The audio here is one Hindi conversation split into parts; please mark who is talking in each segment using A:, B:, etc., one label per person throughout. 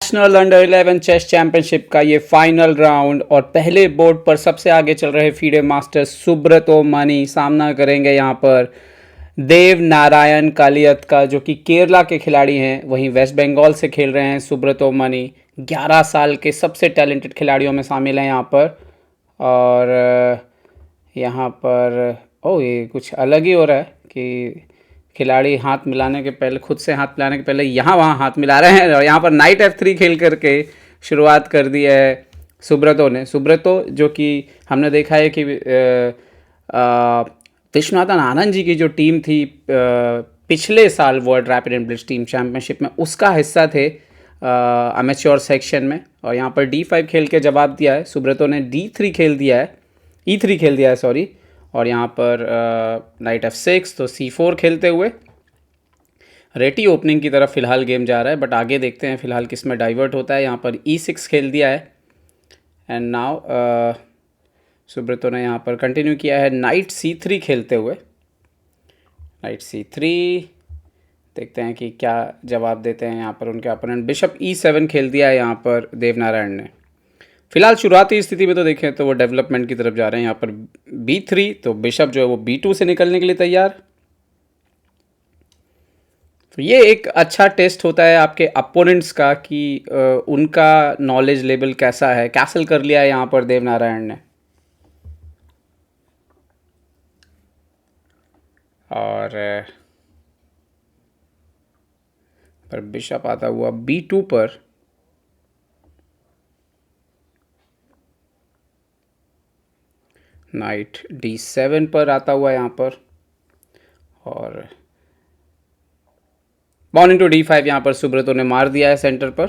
A: नेशनल अंडर 11 चेस चैंपियनशिप का ये फाइनल राउंड और पहले बोर्ड पर सबसे आगे चल रहे फीडे मास्टर सुब्रतो मनी सामना करेंगे यहाँ पर देव नारायण कालियत का, जो कि केरला के खिलाड़ी हैं। वहीं वेस्ट बंगाल से खेल रहे हैं सुब्रतो मनी। 11 साल के सबसे टैलेंटेड खिलाड़ियों में शामिल हैं यहाँ पर। और यहाँ पर ये कुछ अलग ही हो रहा है कि खिलाड़ी हाथ मिलाने के पहले, खुद से हाथ मिलाने के पहले यहाँ वहाँ हाथ मिला रहे हैं। और यहाँ पर नाइट F3 खेल करके शुरुआत कर दी है सुब्रतो ने। सुब्रतो जो कि हमने देखा है कि विश्वनाथन आनंद जी की जो टीम थी पिछले साल world rapid and blitz team championship में, उसका हिस्सा थे अमेच्योर सेक्शन में। और यहाँ पर D5 खेल के जवाब दिया है। सुब्रतो ने D3 खेल दिया है, E3 खेल दिया है सॉरी। और यहाँ पर नाइट F6, तो C4 खेलते हुए रेटी ओपनिंग की तरफ फ़िलहाल गेम जा रहा है। बट आगे देखते हैं फ़िलहाल किस में डाइवर्ट होता है। यहाँ पर E6 खेल दिया है एंड नाउ सुब्रतो ने यहाँ पर कंटिन्यू किया है नाइट C3 खेलते हुए। नाइट C3 देखते हैं कि क्या जवाब देते हैं यहाँ पर उनके अपोनेंट। बिशप E7 खेल दिया है यहाँ पर देवनारायण ने। फिलहाल शुरुआती स्थिति में तो देखें तो वो डेवलपमेंट की तरफ जा रहे हैं। यहाँ पर B3, तो बिशप जो है वो B2 से निकलने के लिए तैयार। तो ये एक अच्छा टेस्ट होता है आपके अपोनेंट्स का कि उनका नॉलेज लेवल कैसा है। कैसल कर लिया है यहाँ पर देवनारायण ने। और पर बिशप आता हुआ B2 पर। नाइट D7 पर आता हुआ यहाँ पर। और पॉन इंटू D5 यहाँ पर सुब्रतो ने मार दिया है सेंटर पर।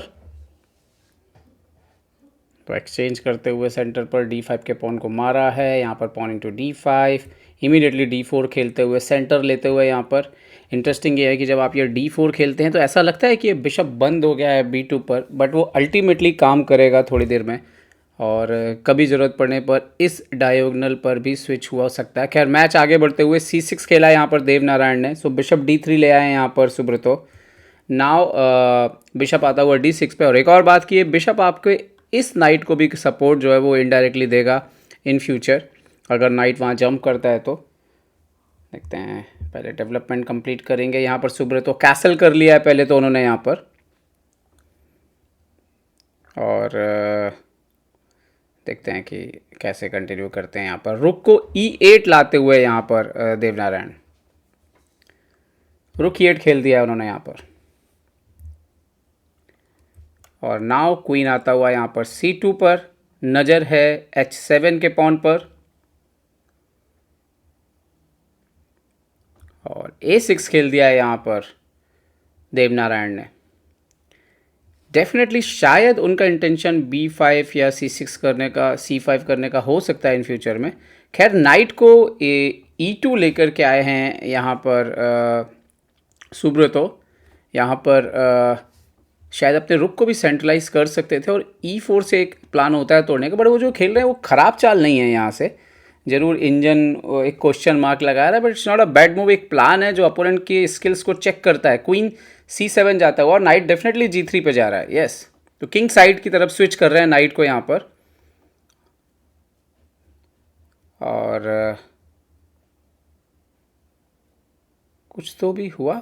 A: तो एक्सचेंज करते हुए सेंटर पर D5 के पॉन को मारा है। यहाँ पर pawn into D5, immediately D4 खेलते हुए सेंटर लेते हुए यहाँ पर। इंटरेस्टिंग ये है कि जब आप ये D4 खेलते हैं तो ऐसा लगता है कि ये बिशप बंद हो गया है B2 पर, बट वो अल्टीमेटली काम करेगा थोड़ी देर में। और कभी ज़रूरत पड़ने पर इस डायगोनल पर भी स्विच हुआ सकता है। खैर मैच आगे बढ़ते हुए C6 खेला है यहाँ पर देवनारायण ने। सो बिशप D3 ले आए हैं यहाँ पर सुब्रतो। नाउ बिशप आता हुआ D6 पे। और एक और बात की है, बिशप आपके इस नाइट को भी सपोर्ट जो है वो इनडायरेक्टली देगा इन फ्यूचर, अगर नाइट वहाँ जंप करता है तो। देखते हैं, पहले डेवलपमेंट कंप्लीट करेंगे। यहाँ पर सुब्रतो कैसल कर लिया है पहले तो उन्होंने यहाँ पर। और देखते हैं कि कैसे कंटिन्यू करते हैं। यहाँ पर रुक को E8 लाते हुए यहाँ पर देवनारायण। रुक E8 खेल दिया है उन्होंने यहाँ पर। और नाउ क्वीन आता हुआ यहाँ पर C2 पर। नज़र है H7 के पॉन पर। और A6 खेल दिया है यहाँ पर देवनारायण ने। डेफिनेटली शायद उनका इंटेंशन B5 या C6 करने का, C5 करने का हो सकता है इन फ्यूचर में। खैर नाइट को E2 लेकर के आए हैं यहाँ पर सुब्रतो। यहाँ पर शायद अपने रुक को भी सेंट्रलाइज कर सकते थे और E4 से एक प्लान होता है तोड़ने का। बट वो जो खेल रहे हैं वो ख़राब चाल नहीं है यहाँ से। ज़रूर इंजन एक क्वेश्चन मार्क लगा रहा है, but it's not a bad move. एक प्लान है जो अपोनेंट की स्किल्स को चेक करता है। क्वीन C7 जाता है और नाइट डेफिनेटली G3 पे जा रहा है। यस, तो किंग साइड की तरफ स्विच कर रहे हैं नाइट को यहाँ पर। और कुछ तो भी हुआ।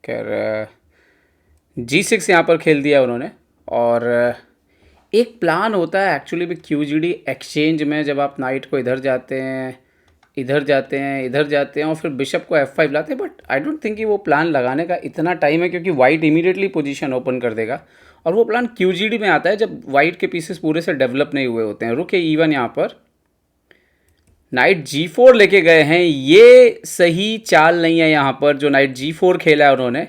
A: खैर G6 यहाँ पर खेल दिया उन्होंने। और एक प्लान होता है एक्चुअली भी QGD एक्सचेंज में, जब आप नाइट को इधर जाते हैं, इधर जाते हैं, इधर जाते हैं और फिर बिशप को F5 लाते हैं। बट आई डोंट थिंक कि वो प्लान लगाने का इतना टाइम है, क्योंकि वाइट इमीडिएटली पोजीशन ओपन कर देगा। और वो प्लान QGD में आता है जब वाइट के पीसेस पूरे से डेवलप नहीं हुए होते हैं। रुके E1 यहाँ पर। नाइट G4 लेके गए हैं। ये सही चाल नहीं है यहाँ पर जो नाइट G4 खेला है उन्होंने।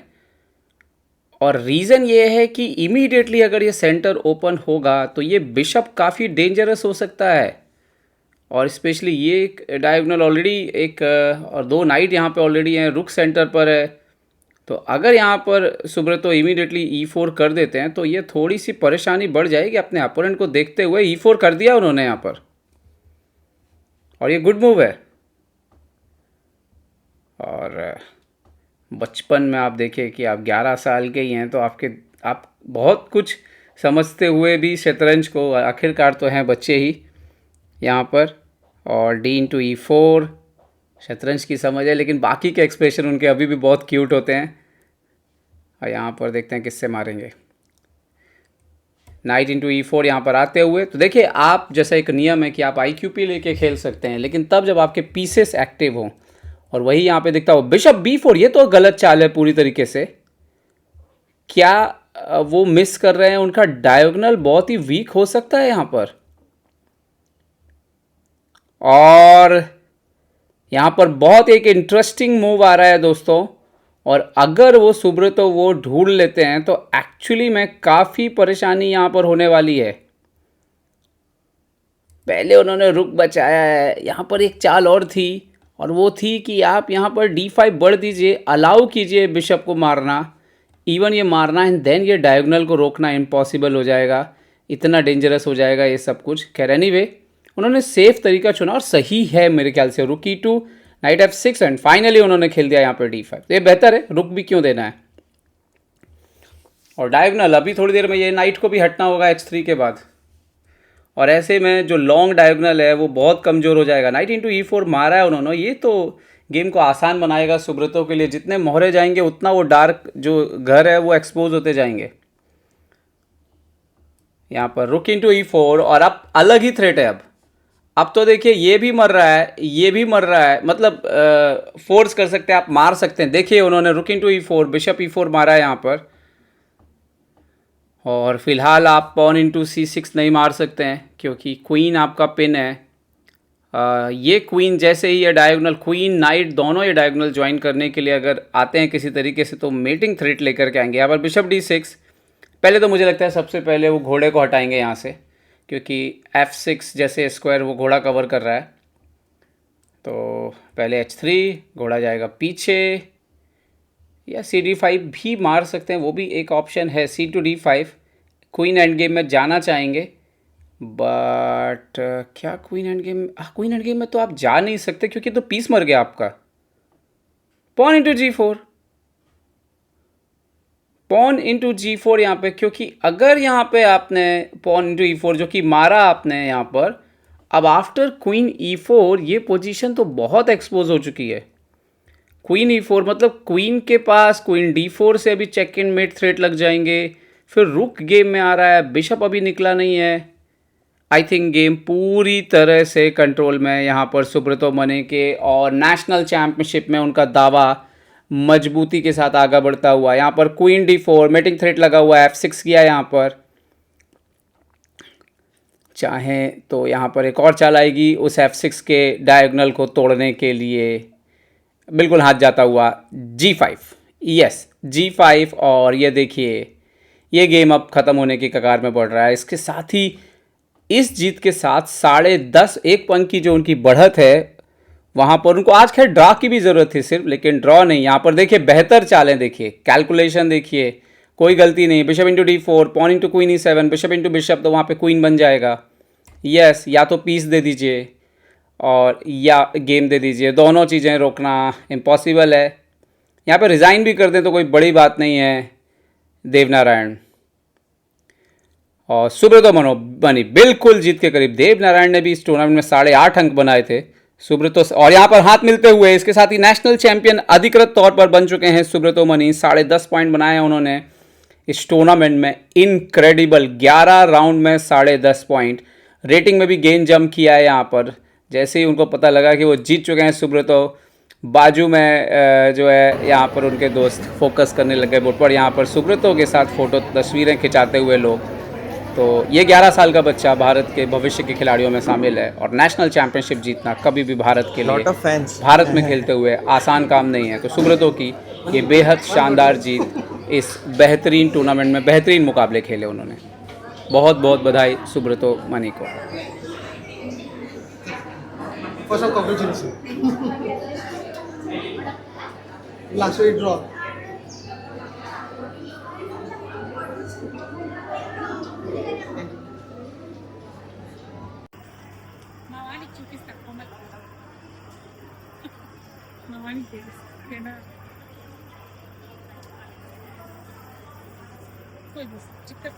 A: और रीज़न ये है कि इमीडिएटली अगर ये सेंटर ओपन होगा तो ये बिशप काफ़ी डेंजरस हो सकता है। और स्पेशली ये एक डायगोनल ऑलरेडी एक और दो नाइट यहाँ पे ऑलरेडी हैं, रुक सेंटर पर है। तो अगर यहाँ पर सुब्रतो इमीडिएटली E4 कर देते हैं तो ये थोड़ी सी परेशानी बढ़ जाएगी अपने अपोनेंट को देखते हुए। E4 कर दिया उन्होंने यहाँ पर और ये गुड मूव है। और बचपन में आप देखें कि आप 11 साल के ही हैं तो आप बहुत कुछ समझते हुए भी शतरंज को, आखिरकार तो हैं बच्चे ही यहाँ पर। और D/E4 शतरंज की समझ है, लेकिन बाकी के एक्सप्रेशन उनके अभी भी बहुत क्यूट होते हैं। और यहाँ पर देखते हैं किससे मारेंगे। Knight/E4 यहाँ पर आते हुए, तो देखिए आप, जैसा एक नियम है कि आप IQP लेके खेल सकते हैं, लेकिन तब जब आपके पीसेस एक्टिव हों। और वही यहाँ पे दिखता हो Bishop B4, ये तो गलत चाल है पूरी तरीके से। क्या वो मिस कर रहे हैं? उनका डायगोनल बहुत ही वीक हो सकता है यहाँ पर। और यहाँ पर बहुत एक इंटरेस्टिंग मूव आ रहा है दोस्तों। और अगर वो सुब्रतो वो ढूंढ लेते हैं तो एक्चुअली में काफ़ी परेशानी यहाँ पर होने वाली है। पहले उन्होंने रुक बचाया है। यहाँ पर एक चाल और थी, और वो थी कि आप यहाँ पर D5 बढ़ दीजिए, अलाउ कीजिए बिशप को मारना, इवन ये मारना एंड देन ये डायगोनल को रोकना इम्पॉसिबल हो जाएगा, इतना डेंजरस हो जाएगा ये सब कुछ। खैर एनीवे, उन्होंने सेफ तरीका चुना और सही है मेरे ख्याल से। रुक E2, night F6 and finally उन्होंने खेल दिया यहाँ पर D5। तो ये बेहतर है, रुक भी क्यों देना है। और डायगोनल अभी थोड़ी देर में ये नाइट को भी हटना होगा H3 के बाद। और ऐसे में जो लॉन्ग डायगोनल है वो बहुत कमज़ोर हो जाएगा। Knight/E4 मारा है उन्होंने, ये तो गेम को आसान बनाएगा सुब्रतो के लिए। जितने मोहरे जाएंगे उतना वो डार्क जो घर है वो एक्सपोज होते जाएंगे। यहाँ पर रुक/E4, और अब अलग ही थ्रेट है। अब तो देखिए ये भी मर रहा है, ये भी मर रहा है, मतलब फोर्स कर सकते हैं, आप मार सकते हैं। देखिए उन्होंने रुक/E4, Bishop E4 मारा है यहाँ पर। और फिलहाल आप Pawn/C6 नहीं मार सकते हैं क्योंकि क्वीन आपका पिन है। ये क्वीन जैसे ही ये डायगोनल, क्वीन नाइट दोनों ये डायगोनल ज्वाइन करने के लिए अगर आते हैं किसी तरीके से, तो मेटिंग थ्रेट लेकर के आएंगे। यहाँ पर Bishop D6, पहले तो मुझे लगता है सबसे पहले वो घोड़े को हटाएंगे यहाँ से, क्योंकि F6 जैसे स्क्वायर वो घोड़ा कवर कर रहा है। तो पहले H3, घोड़ा जाएगा पीछे, या CD5 भी मार सकते हैं, वो भी एक ऑप्शन है। C/D5, क्वीन एंड गेम में जाना चाहेंगे, बट क्या queen end game, queen end game में तो आप जा नहीं सकते क्योंकि तो पीस मर गया आपका। Pawn/G4, Pawn/G4 यहाँ पे, क्योंकि अगर यहाँ पे आपने Pawn/E4 जो कि मारा आपने यहाँ पर, अब आफ्टर क्वीन E4 ये पोजीशन तो बहुत एक्सपोज हो चुकी है। क्वीन E4 मतलब क्वीन के पास क्वीन D4 से अभी चेक इन मेट थ्रेट लग जाएंगे। फिर रुक गेम में आ रहा है, बिशप अभी निकला नहीं है। आई थिंक गेम पूरी तरह से कंट्रोल में यहाँ पर सुब्रतो मने के, और नेशनल चैंपियनशिप में उनका दावा मजबूती के साथ आगे बढ़ता हुआ। यहाँ पर क्वीन D4 मेटिंग थ्रेट लगा हुआ है, F6 किया यहाँ पर। चाहें तो यहाँ पर एक और चाल आएगी उस F6 के डायगोनल को तोड़ने के लिए। बिल्कुल हाथ जाता हुआ G5, यस G5। और ये देखिए ये गेम अब ख़त्म होने की कगार में बढ़ रहा है। इसके साथ ही इस जीत के साथ 10.5 एक पंख की जो उनकी बढ़त है, वहाँ पर उनको आज खैर ड्रॉ की भी ज़रूरत थी सिर्फ, लेकिन ड्रॉ नहीं। यहाँ पर देखिए बेहतर चालें, देखिए कैलकुलेशन देखिए, कोई गलती नहीं। Bishop/D4, Pawn/Queen/E7, Bishop/Bishop, तो वहाँ पे क्वीन बन जाएगा। यस, या तो पीस दे दीजिए और या गेम दे दीजिए, दोनों चीज़ें रोकना इम्पॉसिबल है। यहाँ पे रिज़ाइन भी कर दें तो कोई बड़ी बात नहीं है। देवनारायण और सुब्रतो मनी बिल्कुल जीत के करीब। देवनारायण ने भी इस टूर्नामेंट में 8.5 अंक बनाए थे सुब्रतो, और यहाँ पर हाथ मिलते हुए इसके साथ ही नेशनल चैंपियन अधिकृत तौर पर बन चुके हैं सुब्रतो मनी। 10.5 पॉइंट बनाए हैं उन्होंने इस टूर्नामेंट में। इनक्रेडिबल, 11 राउंड में 10.5 पॉइंट। रेटिंग में भी गेन जंप किया है यहाँ पर। जैसे ही उनको पता लगा कि वो जीत चुके हैं सुब्रतो, बाजू में जो है यहाँ पर उनके दोस्त फोकस करने लगे बोर्ड पर। यहाँ पर सुब्रतो के साथ फ़ोटो तस्वीरें खिंचाते हुए लोग। तो ये 11 साल का बच्चा भारत के भविष्य के खिलाड़ियों में शामिल है, और नेशनल चैंपियनशिप जीतना कभी भी भारत के लिए, भारत में खेलते हुए आसान काम नहीं है। तो सुब्रतो की ये बेहद शानदार जीत, इस बेहतरीन टूर्नामेंट में बेहतरीन मुकाबले खेले उन्होंने। बहुत बहुत बधाई सुब्रतो मनी को।
B: First of all, congratulations. Last week draw.
C: మా వాడికి చూపిస్తా కొమ్మలు మా వాడికి తెలుసు చిక్కర్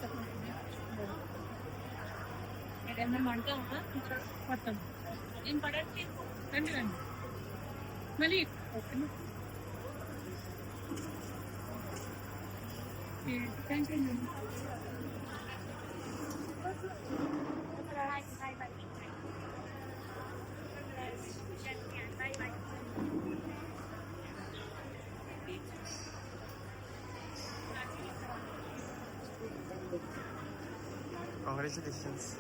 C: ఏమన్నా అంటావా మొత్తం ఏం పడండి రండి రండి మళ్ళీ థ్యాంక్ యూ
D: Congratulations.